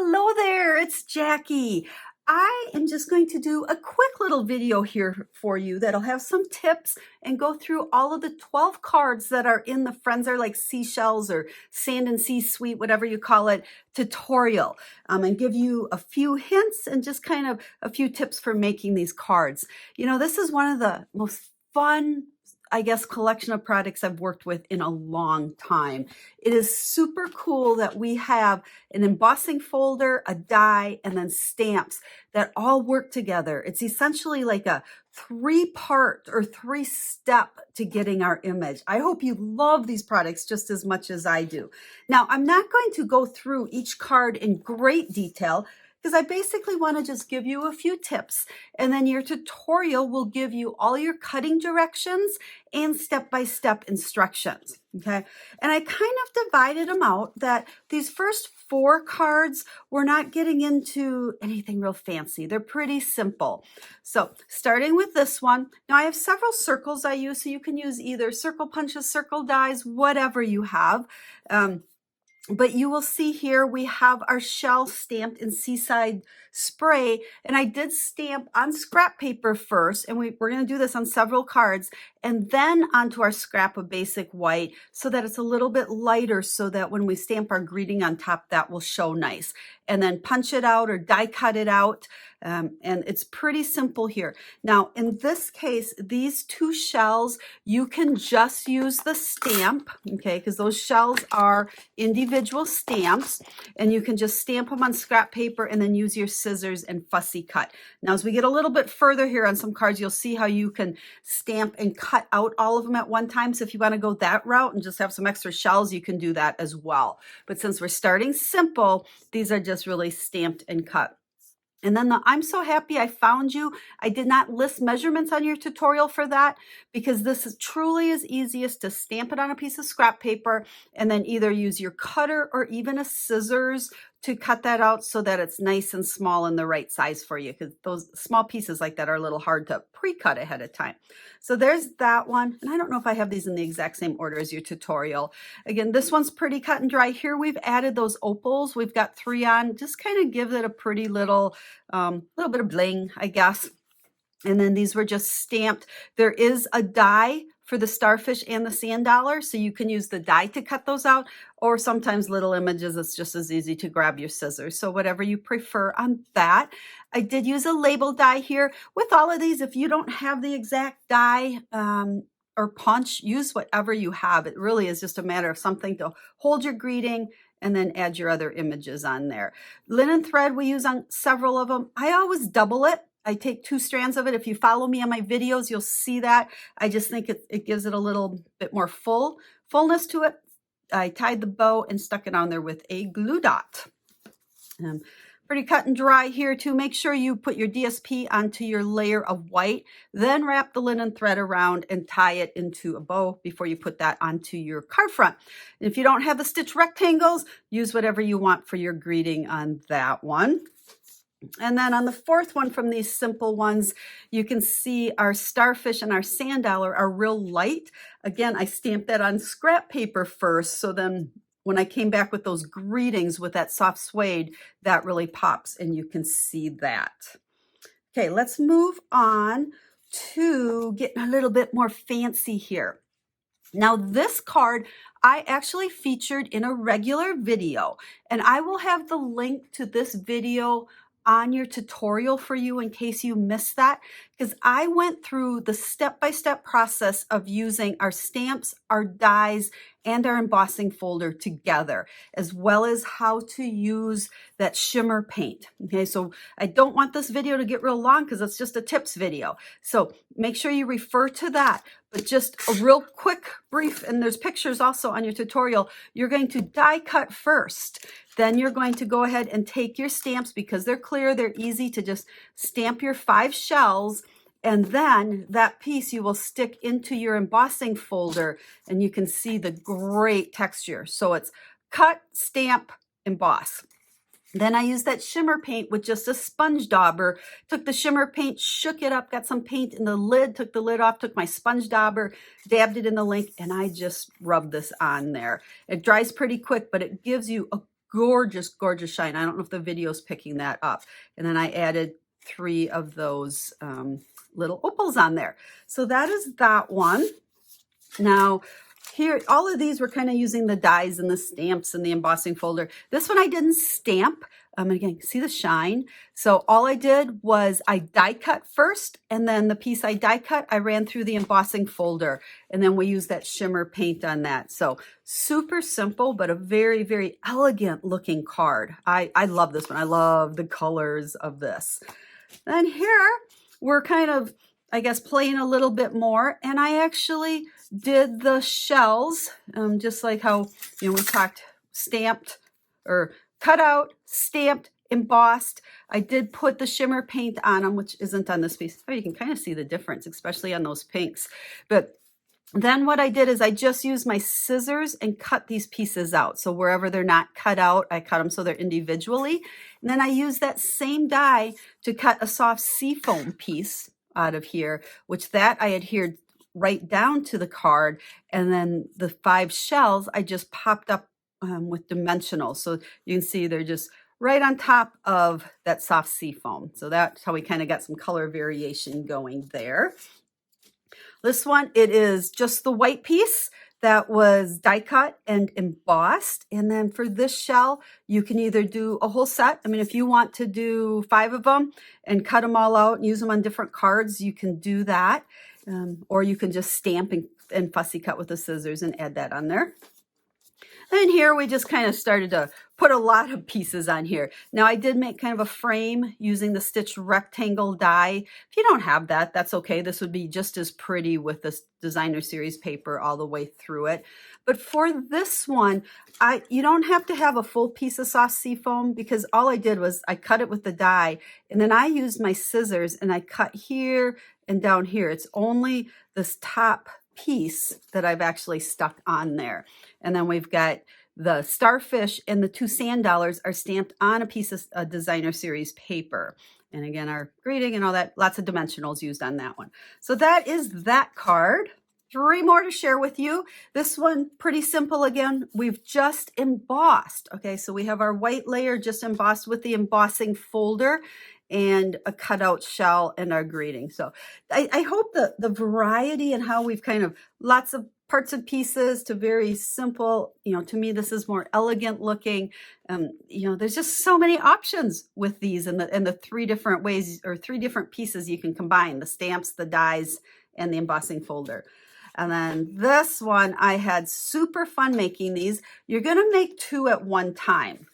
Hello there, it's Jackie. I am just going to do a quick little video here for you that'll have some tips and go through all of the 12 cards that are in the Friends Are Like Seashells or Sand and Sea Sweet, whatever you call it, tutorial, and give you a few hints and just kind of a few tips for making these cards. You know, this is one of the most fun, I guess, collection of products I've worked with in a long time. It is super cool that we have an embossing folder, a die, and then stamps that all work together. It's essentially like a 3-part or 3-step to getting our image. I hope you love these products just as much as I do. Now, I'm not going to go through each card in great detail because I basically want to just give you a few tips, and then your tutorial will give you all your cutting directions and step-by-step instructions, okay? And I kind of divided them out that these first 4 cards, we're not getting into anything real fancy. They're pretty simple. So starting with this one, now I have several circles I use, so you can use either circle punches, circle dies, whatever you have. But you will see here we have our shell stamped in Seaside Spray, and I did stamp on scrap paper first, and we're going to do this on several cards, and then onto our scrap of basic white so that it's a little bit lighter so that when we stamp our greeting on top, that will show nice. And then punch it out or die cut it out, and it's pretty simple here. Now, in this case, these 2 shells, you can just use the stamp, okay, because those shells are individual stamps, and you can just stamp them on scrap paper and then use your scissors and fussy cut. Now, as we get a little bit further here on some cards, you'll see how you can stamp and cut out all of them at one time. So if you want to go that route and just have some extra shells, you can do that as well. But since we're starting simple, these are just really stamped and cut. And then the I'm so happy I found you. I did not list measurements on your tutorial for that because this is truly is easiest to stamp it on a piece of scrap paper and then either use your cutter or even a scissors to cut that out so that it's nice and small and the right size for you, because those small pieces like that are a little hard to pre-cut ahead of time. So there's that one. And I don't know if I have these in the exact same order as your tutorial. Again, this one's pretty cut and dry. Here we've added those opals. We've got 3 on, just kind of give it a pretty little bit of bling, I guess. And then these were just stamped. There is a die for the starfish and the sand dollar, so you can use the die to cut those out, or sometimes little images, it's just as easy to grab your scissors. So whatever you prefer on that. I did use a label die here. With all of these, if you don't have the exact die or punch, use whatever you have. It really is just a matter of something to hold your greeting and then add your other images on there. Linen thread we use on several of them. I always double it. I take 2 strands of it. If you follow me on my videos, you'll see that. I just think it gives it a little bit more fullness to it. I tied the bow and stuck it on there with a glue dot. Pretty cut and dry here too. Make sure you put your DSP onto your layer of white, then wrap the linen thread around and tie it into a bow before you put that onto your card front. And if you don't have the stitch rectangles, use whatever you want for your greeting on that one. And then on the 4th one from these simple ones, you can see our starfish and our sand dollar are real light. Again, I stamped that on scrap paper first, so then when I came back with those greetings with that soft suede, that really pops and you can see that. Okay, let's move on to getting a little bit more fancy here. Now this card I actually featured in a regular video, and I will have the link to this video on your tutorial for you in case you missed that, because I went through the step-by-step process of using our stamps, our dies, and our embossing folder together, as well as how to use that shimmer paint. Okay, so I don't want this video to get real long because it's just a tips video. So make sure you refer to that. But just a real quick brief, and there's pictures also on your tutorial, you're going to die cut first. Then you're going to go ahead and take your stamps because they're clear, they're easy to just stamp your 5 shells, and then that piece you will stick into your embossing folder and you can see the great texture. So it's cut, stamp, emboss. Then I used that shimmer paint with just a sponge dauber, took the shimmer paint, shook it up, got some paint in the lid, took the lid off, took my sponge dauber, dabbed it in the ink, and I just rubbed this on there. It dries pretty quick, but it gives you a gorgeous, gorgeous shine. I don't know if the video's picking that up. And then I added 3 of those little opals on there. So that is that one. Now, here, all of these were kind of using the dies and the stamps and the embossing folder. This one I didn't stamp. Again, see the shine? So all I did was I die cut first, and then the piece I die cut, I ran through the embossing folder, and then we used that shimmer paint on that. So super simple, but a very, very elegant looking card. I love this one. I love the colors of this. Then here, we're kind of, I guess, playing a little bit more, and I actually did the shells, just like how, we talked stamped or cut out, stamped, embossed. I did put the shimmer paint on them, which isn't on this piece. Oh, you can kind of see the difference, especially on those pinks. But then what I did is I just used my scissors and cut these pieces out. So wherever they're not cut out, I cut them so they're individually. And then I used that same die to cut a soft seafoam piece out of here, which that I adhered right down to the card. And then the 5 shells I just popped up with dimensional. So you can see they're just right on top of that soft sea foam. So that's how we kind of got some color variation going there. This one, it is just the white piece that was die cut and embossed. And then for this shell, you can either do a whole set. I mean, if you want to do 5 of them and cut them all out and use them on different cards, you can do that. Or you can just stamp and fussy cut with the scissors and add that on there. And here we just kind of started to put a lot of pieces on here. Now I did make kind of a frame using the stitched rectangle die. If you don't have that, that's okay. This would be just as pretty with this designer series paper all the way through it. But for this one, you don't have to have a full piece of soft sea foam, because all I did was I cut it with the die, and then I used my scissors and I cut here and down here. It's only this top piece that I've actually stuck on there. And then we've got the starfish and the 2 sand dollars are stamped on a piece of designer series paper. And again, our greeting and all that, lots of dimensionals used on that one. So that is that card. 3 more to share with you. This one, pretty simple again. We've just embossed. Okay, so we have our white layer just embossed with the embossing folder and a cutout shell and our greeting. So I hope the variety and how we've kind of lots of parts and pieces to very simple, to me, this is more elegant looking. There's just so many options with these and the 3 different ways or 3 different pieces you can combine: the stamps, the dies, and the embossing folder. And then this one, I had super fun making these. You're going to make 2 at one time.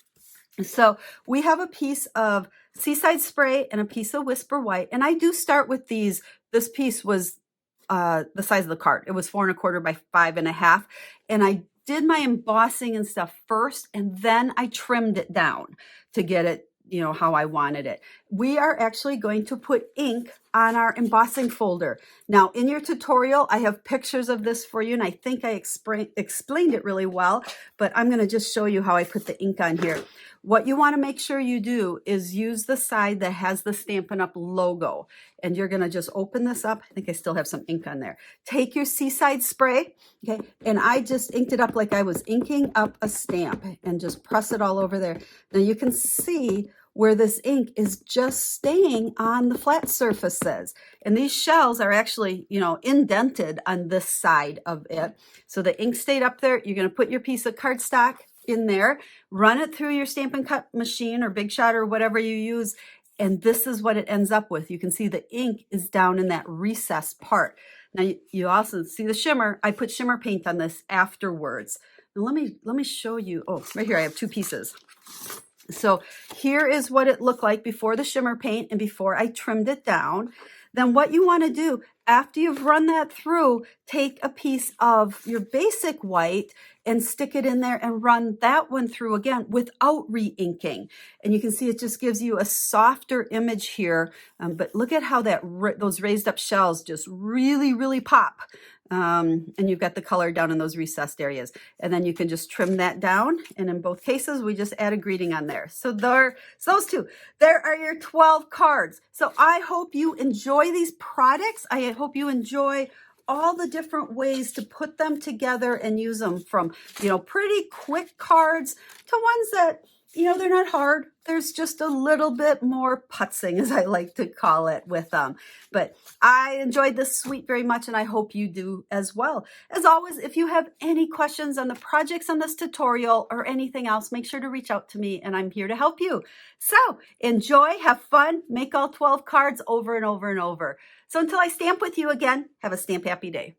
So we have a piece of Seaside Spray and a piece of Whisper White. And I do start with these. This piece was the size of the card. It was 4 1/4 by 5 1/2. And I did my embossing and stuff first, and then I trimmed it down to get it, how I wanted it. We are actually going to put ink on our embossing folder. Now, in your tutorial, I have pictures of this for you, and I think I explained it really well, but I'm going to just show you how I put the ink on here. What you want to make sure you do is use the side that has the Stampin' Up! Logo, and you're going to just open this up. I think I still have some ink on there. Take your Seaside Spray, okay, and I just inked it up like I was inking up a stamp, and just press it all over there. Now you can see where this ink is just staying on the flat surfaces. And these shells are actually, indented on this side of it. So the ink stayed up there. You're going to put your piece of cardstock in there, run it through your Stampin' Cut machine or Big Shot or whatever you use, and this is what it ends up with. You can see the ink is down in that recessed part. Now you also see the shimmer. I put shimmer paint on this afterwards. Now let me show you. Oh, right here I have 2 pieces. So here is what it looked like before the shimmer paint and before I trimmed it down. Then what you want to do after you've run that through, take a piece of your basic white and stick it in there and run that one through again without re-inking. And you can see it just gives you a softer image here. But look at how those raised up shells just really, really pop. And you've got the color down in those recessed areas. And then you can just trim that down. And in both cases, we just add a greeting on there. So those 2. There are your 12 cards. So I hope you enjoy these products. I hope you enjoy all the different ways to put them together and use them, from, pretty quick cards to ones that they're not hard. There's just a little bit more putzing, as I like to call it, with them. But I enjoyed this suite very much, and I hope you do as well. As always, if you have any questions on the projects on this tutorial or anything else, make sure to reach out to me, and I'm here to help you. So enjoy, have fun, make all 12 cards over and over and over. So until I stamp with you again, have a stamp happy day.